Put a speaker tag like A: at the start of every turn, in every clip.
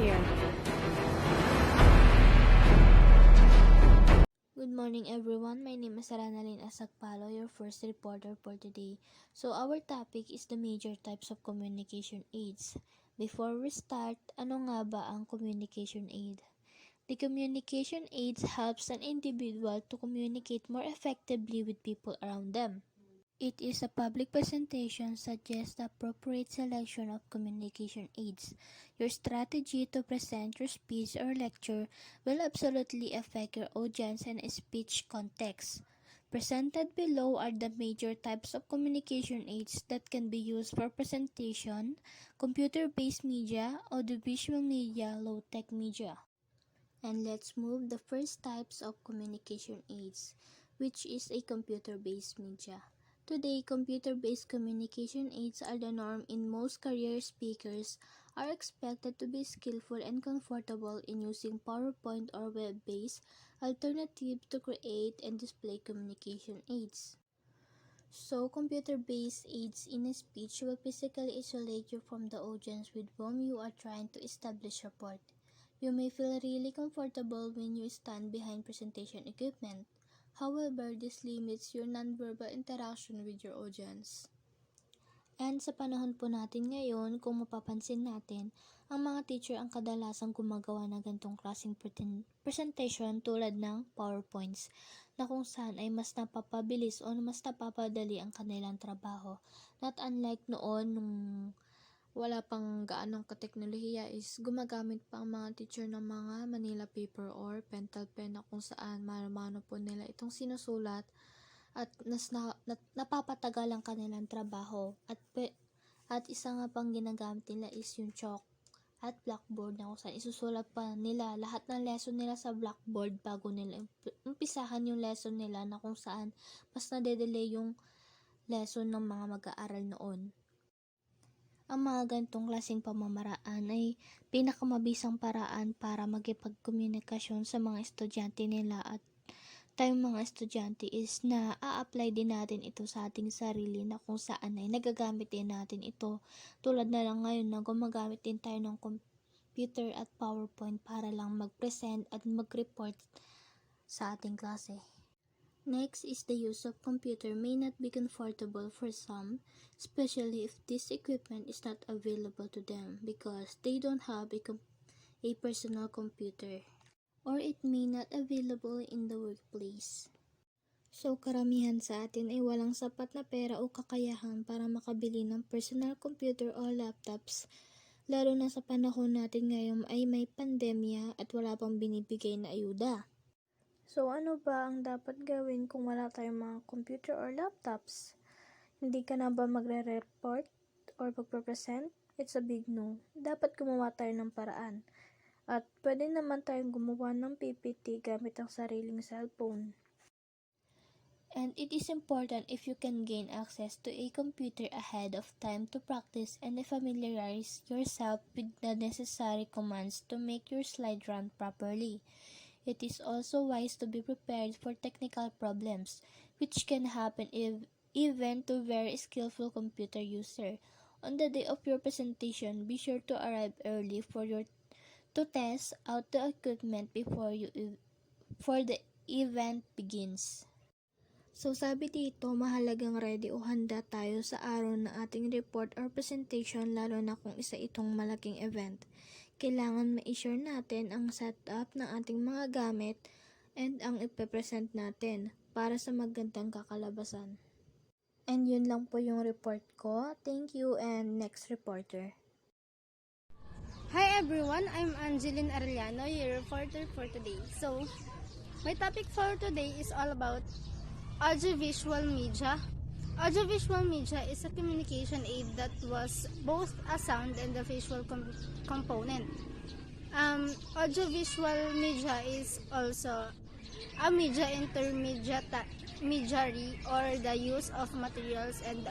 A: here.
B: Good morning everyone, my name is Ranalyn Asagpalo, your first reporter for today. So our topic is the major types of communication aids. Before we start, ano nga ba ang communication aid? The communication aids helps an individual to communicate more effectively with people around them. It is a public presentation suggests the appropriate selection of communication aids. Your strategy to present your speech or lecture will absolutely affect your audience and speech context. Presented below are the major types of communication aids that can be used for presentation: computer-based media, audiovisual media, low-tech media. And let's move the first types of communication aids, which is a computer-based media. Today, computer-based communication aids are the norm in most career speakers are expected to be skillful and comfortable in using PowerPoint or web-based alternatives to create and display communication aids. So, computer-based aids in a speech will physically isolate you from the audience with whom you are trying to establish rapport. You may feel really comfortable when you stand behind presentation equipment. However, this limits your nonverbal interaction with your audience. And sa panahon po natin ngayon, kung mapapansin natin, ang mga teacher ang kadalasang gumagawa ng ganitong klaseng presentation tulad ng PowerPoints, na kung saan ay mas napapabilis o mas napapadali ang kanilang trabaho. Not unlike noon, nung wala pang gaanong kateknolohiya, is gumagamit pa ang mga teacher ng mga Manila paper or pentel pen na kung saan mano-mano po nila itong sinusulat at napapatagal ang kanilang trabaho. At isa nga pang ginagamit nila is yung chalk at blackboard, na kung saan isusulat pa nila lahat ng lesson nila sa blackboard bago nila umpisahan yung lesson nila, na kung saan mas nade-delay yung lesson ng mga mag-aaral noon. Ang mga ganitong klaseng pamamaraan ay pinakamabisang paraan para magkipagkomunikasyon sa mga estudyante nila, at tayong mga estudyante is na a-apply din natin ito sa ating sarili, na kung saan ay nagagamit din natin ito. Tulad na lang ngayon na gumagamit din tayo ng computer at PowerPoint para lang mag-present at mag-report sa ating klase. Next is the use of computer may not be comfortable for some, especially if this equipment is not available to them because they don't have a personal computer, or it may not available in the workplace. So, karamihan sa atin ay walang sapat na pera o kakayahan para makabili ng personal computer o laptops, lalo na sa panahon natin ngayon ay may pandemya at wala pang binibigay na ayuda. So, ano ba ang dapat gawin kung wala tayong mga computer or laptops? Hindi ka na ba magre-report or magpe-present? It's a big no. Dapat gumawa tayo ng paraan. At pwede naman tayong gumawa ng PPT gamit ang sariling cellphone. And it is important if you can gain access to a computer ahead of time to practice and familiarize yourself with the necessary commands to make your slide run properly. It is also wise to be prepared for technical problems, which can happen even to very skillful computer user. On the day of your presentation, be sure to arrive early to test out the equipment before the event begins. So sabi dito, mahalagang ready o handa tayo sa araw ng ating report or presentation, lalo na kung isa itong malaking event. Kailangan ma-ensure natin ang setup ng ating mga gamit and ang ipepresent natin para sa magandang kakalabasan. And yun lang po yung report ko. Thank you, and next reporter.
C: Hi everyone, I'm Angeline Arellano, your reporter for today. So, my topic for today is all about audiovisual media. Audiovisual media is a communication aid that was both a sound and a visual component. Audiovisual media is also a media intermediary, or the use of materials and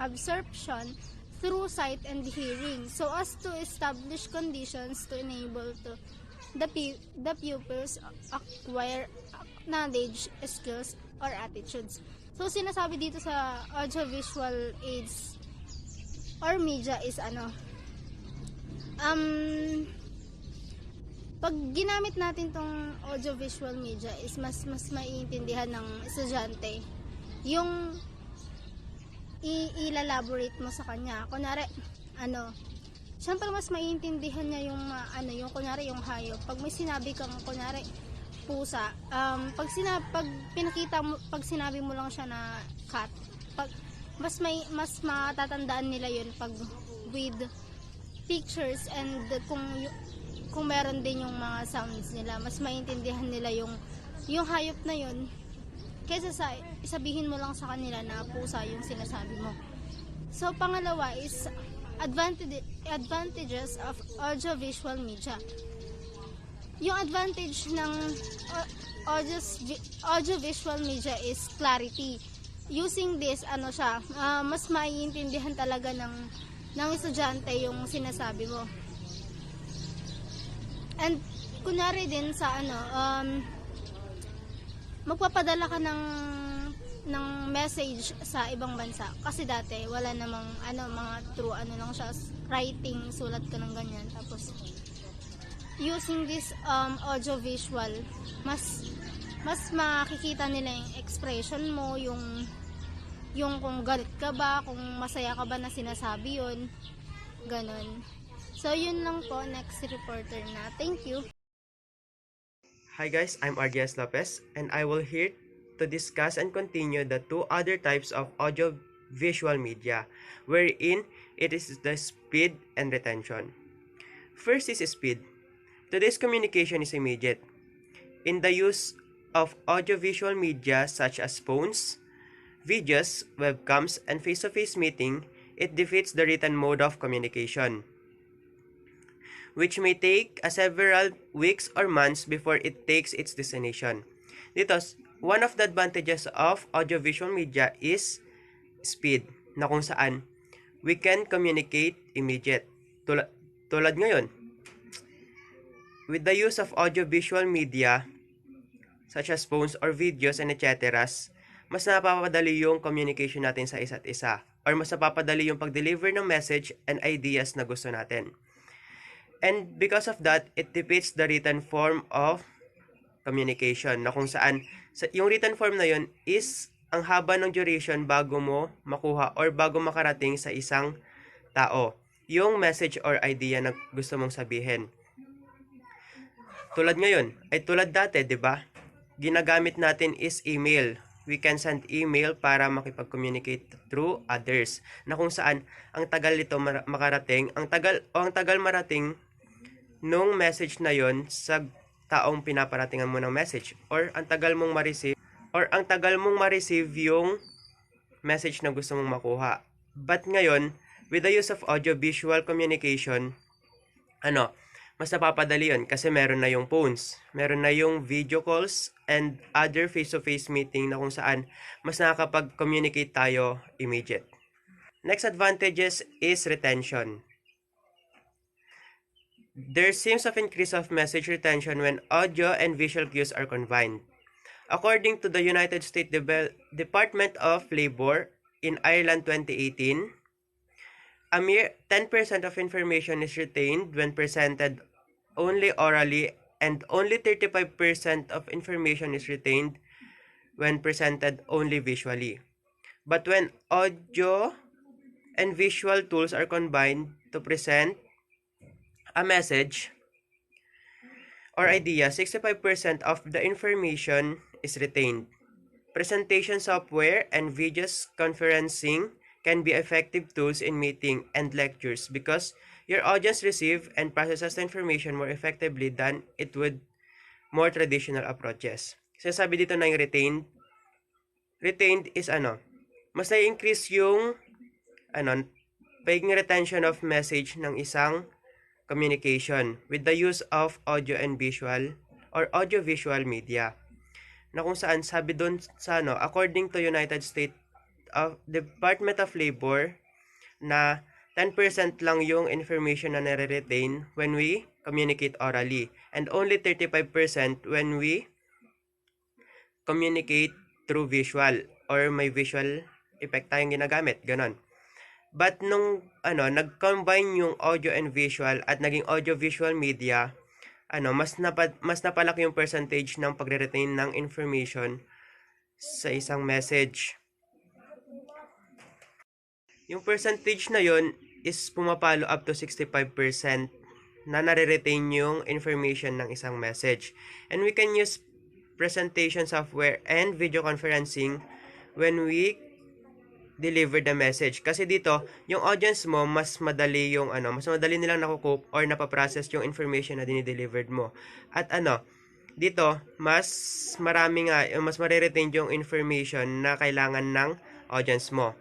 C: absorption through sight and hearing, so as to establish conditions to enable the pupils acquire knowledge, skills, or attitudes. So, sinasabi dito sa audiovisual aids or media is pag ginamit natin tong audiovisual media is mas maiintindihan ng estudyante yung i-elaborate mo sa kanya. Kunwari, syempre mas maiintindihan niya yung yung kunwari yung hayop. Pag may sinabi kang kunwari pusa, pag pinakita mo, pag sinabi mo lang siya na cat, pag mas matatandaan nila yun pag with pictures and kung meron din yung mga sounds nila, mas maintindihan nila yung hayop na yun kaysa sa isabihin mo lang sa kanila na pusa yung sinasabi mo. So pangalawa is advantages of audiovisual media. Yung advantage ng audiovisual media is clarity. Using this, mas maiintindihan talaga ng estudyante yung sinasabi mo. And kunyari din sa magpapadala ka ng message sa ibang bansa kasi dati wala namang mga true lang siya, writing, sulat ka ng ganyan, tapos using this audio visual mas makikita nila yung expression mo, yung kung galit ka ba, kung masaya ka ba na sinasabi yun, ganon. So yun lang po, next reporter na. Thank you.
A: Hi guys, I'm RDS Lopez and I will here to discuss and continue the two other types of audio-visual media, wherein it is the speed and retention. First is speed. Today's communication is immediate. In the use of audio-visual media such as phones, videos, webcams, and face-to-face meeting, it defeats the written mode of communication, which may take several weeks or months before it takes its destination. Dito, one of the advantages of audiovisual media is speed, na kung saan we can communicate immediate. Tulad ngayon, with the use of audiovisual media, such as phones or videos and etc., mas napapadali yung communication natin sa isa't isa, or mas napapadali yung pag-deliver ng message and ideas na gusto natin. And because of that, it defeats the written form of communication, na kung saan yung written form na yun is ang haba ng duration bago mo makuha or bago makarating sa isang tao yung message or idea na gusto mong sabihin. Tulad ngayon, ay tulad dati, 'di ba? Ginagamit natin is email. We can send email para makipag-communicate through others, na kung saan ang tagal nito makarating, ang tagal marating nung message na yon sa taong pinaparatingan mo ng message, or ang tagal mong ma-receive yung message na gusto mong makuha. But ngayon, with the use of audio-visual communication, mas napapadali yun kasi meron na yung phones, meron na yung video calls, and other face-to-face meeting na kung saan mas nakakapag-communicate tayo immediate. Next advantages is retention. There seems of increase of message retention when audio and visual cues are combined. According to the United States Department of Labor in Ireland 2018, a mere 10% of information is retained when presented only orally, and only 35% of information is retained when presented only visually. But when audio and visual tools are combined to present a message or idea, 65% of the information is retained. Presentation software and video conferencing can be effective tools in meeting and lectures because your audience receive and processes the information more effectively than it would more traditional approaches. So sabi dito na yung retained is mas na-increase yung pagiging retention of message ng isang communication with the use of audio and visual or audio-visual media. Na kung saan sabi doon sa according to United States Department of Labor, na 10% lang yung information na nare-retain when we communicate orally, and only 35% when we communicate through visual or may visual effect tayong ginagamit, ganon. But nung nag-combine yung audio and visual at naging audio-visual media, mas napalaki yung percentage ng pagre-retain ng information sa isang message. Yung percentage na yon is pumapalo up to 65% na nare-retain yung information ng isang message. And we can use presentation software and video conferencing when we deliver the message. Kasi dito, yung audience mo, mas madali nilang nakukup or napaprocess yung information na dinidelivered mo. At dito, mas mariretain yung information na kailangan ng audience mo.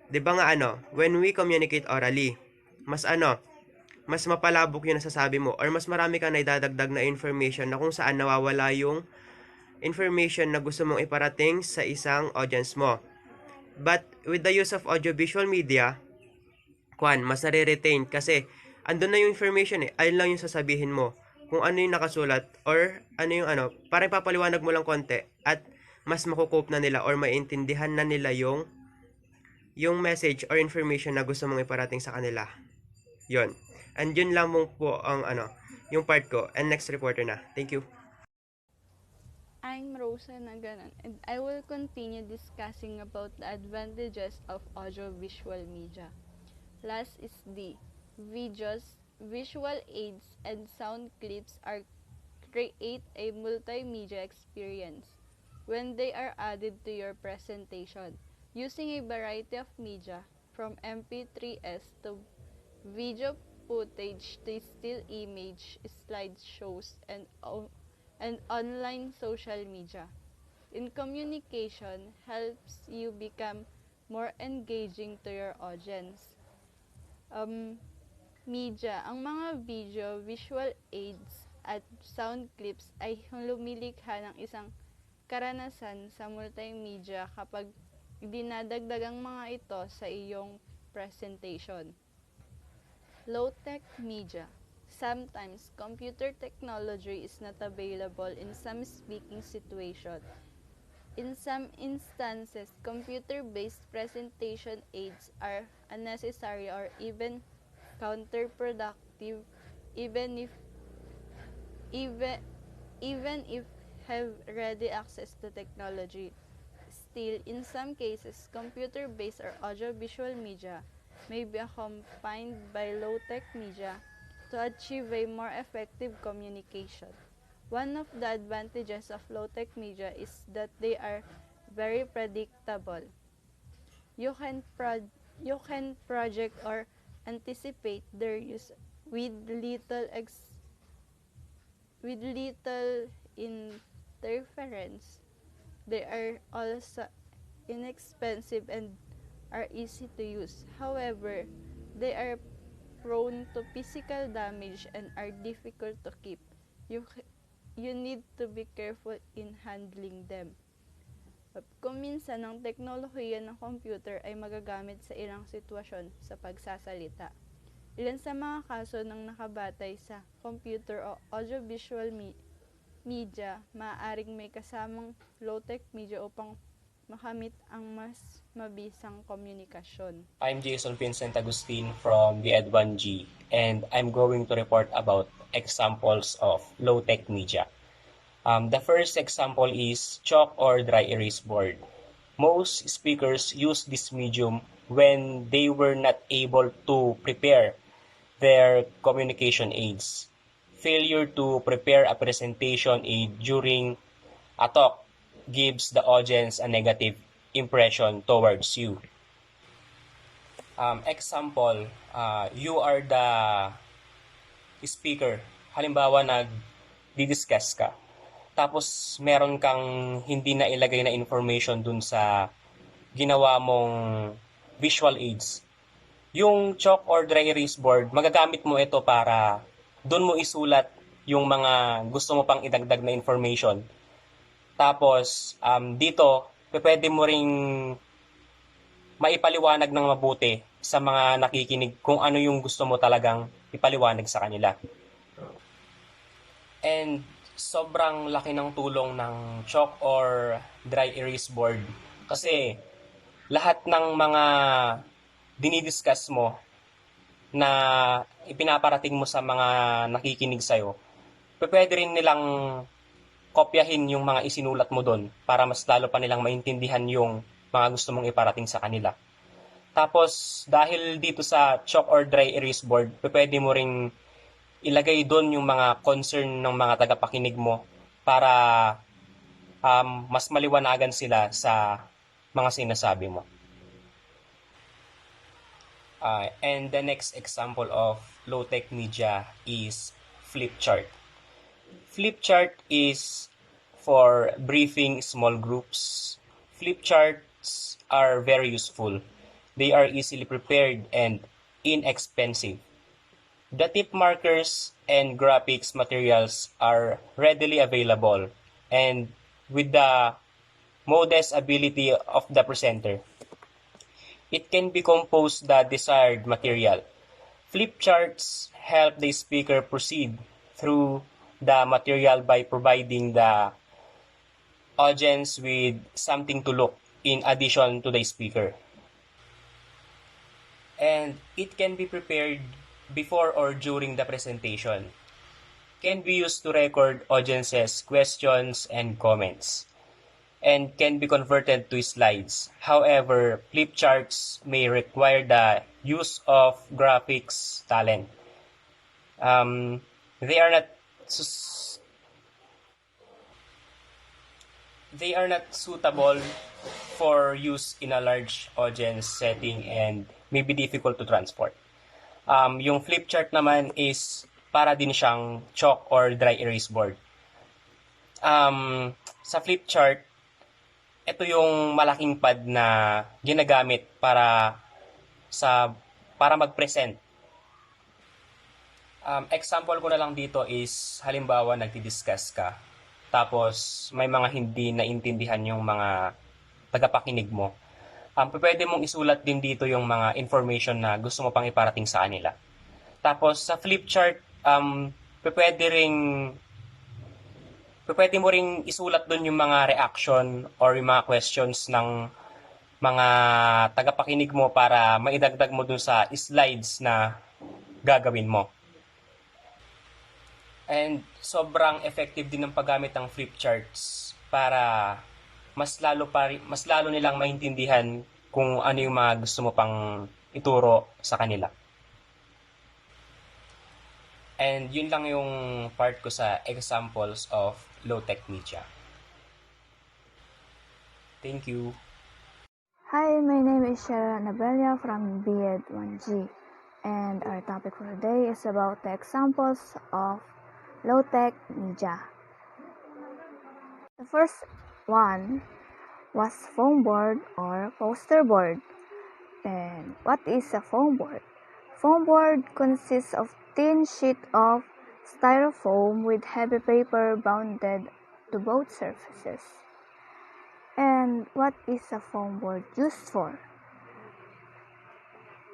A: 'Di ba nga when we communicate orally, mas mas mapalabok yung nasasabi mo or mas marami kang naidadagdag na information na kung saan nawawala yung information na gusto mong iparating sa isang audience mo. But with the use of audiovisual media, mas nare-retain kasi andun na yung information ayun lang yung sasabihin mo. Kung ano yung nakasulat or ano yung parang papaliwanag mo lang konti at mas makukup na nila or maintindihan na nila yung message or information na gusto mong iparating sa kanila. Yon. And yun lang mo po ang yung part ko. And next reporter na. Thank you.
D: I'm Rosa Naganan, and I will continue discussing about the advantages of audiovisual media. Last is D. Videos, visual aids, and sound clips create a multimedia experience when they are added to your presentation. Using a variety of media, from MP3s to video footage to still image, slideshows, and online social media. In communication helps you become more engaging to your audience. Media, ang mga video, visual aids, at sound clips ay lumilikha ng isang karanasan sa multimedia kapag dinadagdag ang mga ito sa iyong presentation. Low-tech media. Sometimes, computer technology is not available in some speaking situations. In some instances, computer-based presentation aids are unnecessary or even counterproductive even if have ready access to technology. Still, in some cases, computer-based or audiovisual media may be accompanied by low-tech media to achieve a more effective communication. One of the advantages of low-tech media is that they are very predictable. You can project or anticipate their use with little interference. They are also inexpensive and are easy to use. However, they are prone to physical damage and are difficult to keep. You need to be careful in handling them. Kung minsan ang teknolohiya ng computer ay magagamit sa ilang sitwasyon sa pagsasalita. Ilan sa mga kaso ng nakabatay sa computer o audiovisual media, maaaring may kasamang low-tech media upang makamit ang mas mabisang komunikasyon.
E: I'm Jason Vincent Agustin from the Ed1G, and I'm going to report about examples of low-tech media. The first example is chalk or dry erase board. Most speakers use this medium when they were not able to prepare their communication aids. Failure to prepare a presentation aid during a talk gives the audience a negative impression towards you. Example, you are the speaker. Halimbawa, nag-discuss ka. Tapos, meron kang hindi na ilagay na information dun sa ginawa mong visual aids. Yung chalk or dry erase board, magagamit mo ito para dun mo isulat yung mga gusto mo pang idagdag na information. Tapos, dito, pwede mo ring maipaliwanag ng mabuti sa mga nakikinig kung ano yung gusto mo talagang ipaliwanag sa kanila. And sobrang laki ng tulong ng chalk or dry erase board kasi lahat ng mga dinidiscuss mo na ipinaparating mo sa mga nakikinig sa'yo, pwede rin nilang kopyahin yung mga isinulat mo doon para mas lalo pa nilang maintindihan yung mga gusto mong iparating sa kanila. Tapos, dahil dito sa chalk or dry erase board, pwede mo ring ilagay doon yung mga concern ng mga tagapakinig mo para mas maliwanagan sila sa mga sinasabi mo. And the next example of low-tech media is flip chart. Flip chart is for briefing small groups. Flip charts are very useful. They are easily prepared and inexpensive. The tip markers and graphics materials are readily available and with the modest ability of the presenter, it can decompose the desired material. Flip charts help the speaker proceed through the material by providing the audience with something to look in addition to the speaker. And it can be prepared before or during the presentation. Can be used to record audiences' questions and comments, and can be converted to slides. However, flip charts may require the use of graphics talent. They are not suitable for use in a large audience setting and may be difficult to transport. Yung flip chart naman is para din siyang chalk or dry erase board. Sa flip chart, ito yung malaking pad na ginagamit para mag-present. Example ko na lang dito is halimbawa nagdi-discuss ka tapos may mga hindi naintindihan yung mga tagapakinig mo. Pwede mong isulat din dito yung mga information na gusto mo pang iparating sa kanila. Tapos sa flip chart, pwede mo ring isulat doon yung mga reaction or yung mga questions ng mga tagapakinig mo para maidagdag mo doon sa slides na gagawin mo. And sobrang effective din ng paggamit ng flip charts para mas lalo nilang maintindihan kung ano yung mga gusto mo pang ituro sa kanila. And yun lang yung part ko sa examples of low-tech media. Thank you.
F: Hi, my name is Shara Nabelia from BEd 1G, and our topic for today is about the examples of low-tech media. The first one was foam board or poster board. And what is a foam board? Foam board consists of thin sheet of styrofoam with heavy paper bounded to both surfaces. And what is a foam board used for?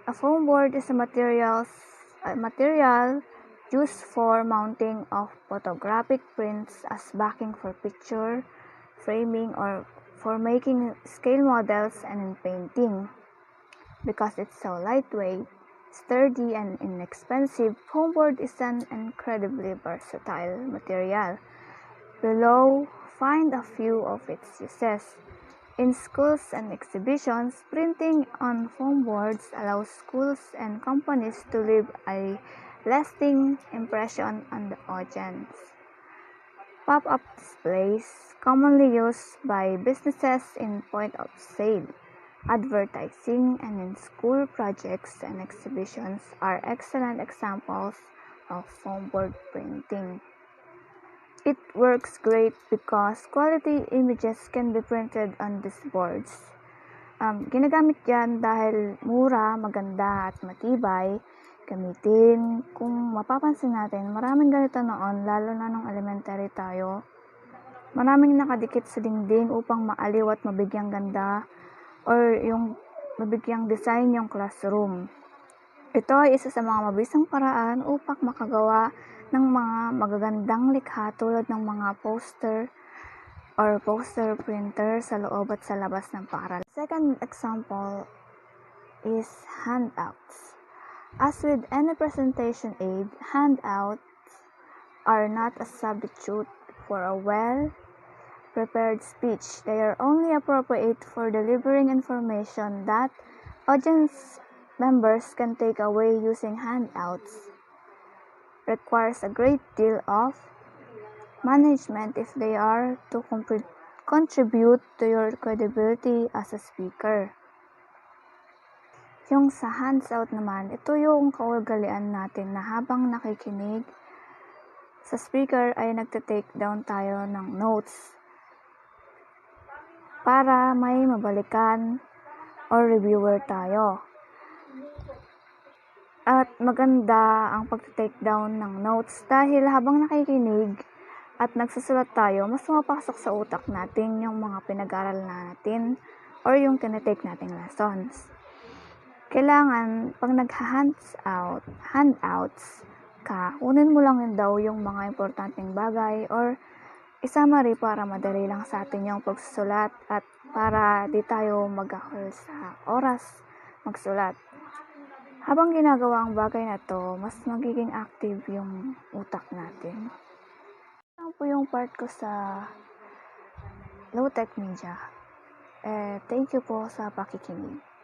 F: A foam board is a material used for mounting of photographic prints as backing for picture, framing, or for making scale models and in painting. Because it's so lightweight, sturdy, and inexpensive, foam board is an incredibly versatile material. Below, find a few of its uses. In schools and exhibitions, printing on foam boards allows schools and companies to leave a lasting impression on the audience. Pop-up displays, commonly used by businesses in point of sale, advertising, and in school projects and exhibitions, are excellent examples of foam board printing. It works great because quality images can be printed on these boards. Ginagamit yan dahil mura, maganda, at matibay. Gamitin. Kung mapapansin natin, maraming ganito noon, lalo na nung elementary tayo. Maraming nakadikit sa dingding upang maaliw at mabigyang ganda or yung mabigyang design yung classroom. Ito ay isa sa mga mabisang paraan upang makagawa ng mga magagandang likha tulad ng mga poster or poster printer sa loob at sa labas ng paaralan. Second example is handouts. As with any presentation aid, handouts are not a substitute for a well-prepared speech. They are only appropriate for delivering information that audience members can take away using handouts. Requires a great deal of management if they are to contribute to your credibility as a speaker. Yung sa hands out naman, ito yung kaugalian natin na habang nakikinig sa speaker ay nagte-take down tayo ng notes para may mabalikan or reviewer tayo. At maganda ang pag-take down ng notes dahil habang nakikinig at nagsusulat tayo, mas pumapasok sa utak natin yung mga pinag-aral natin or yung tinitake nating lessons. Kailangan, pag handouts ka, kunin mo lang daw yung mga importanteng bagay or isama rin para madali lang sa atin yung pagsusulat at para di tayo mag-ahol sa oras magsulat. Habang ginagawa ang bagay na to, mas magiging active yung utak natin. Ito po yung part ko sa low-tech media. Thank you po sa pakikinig.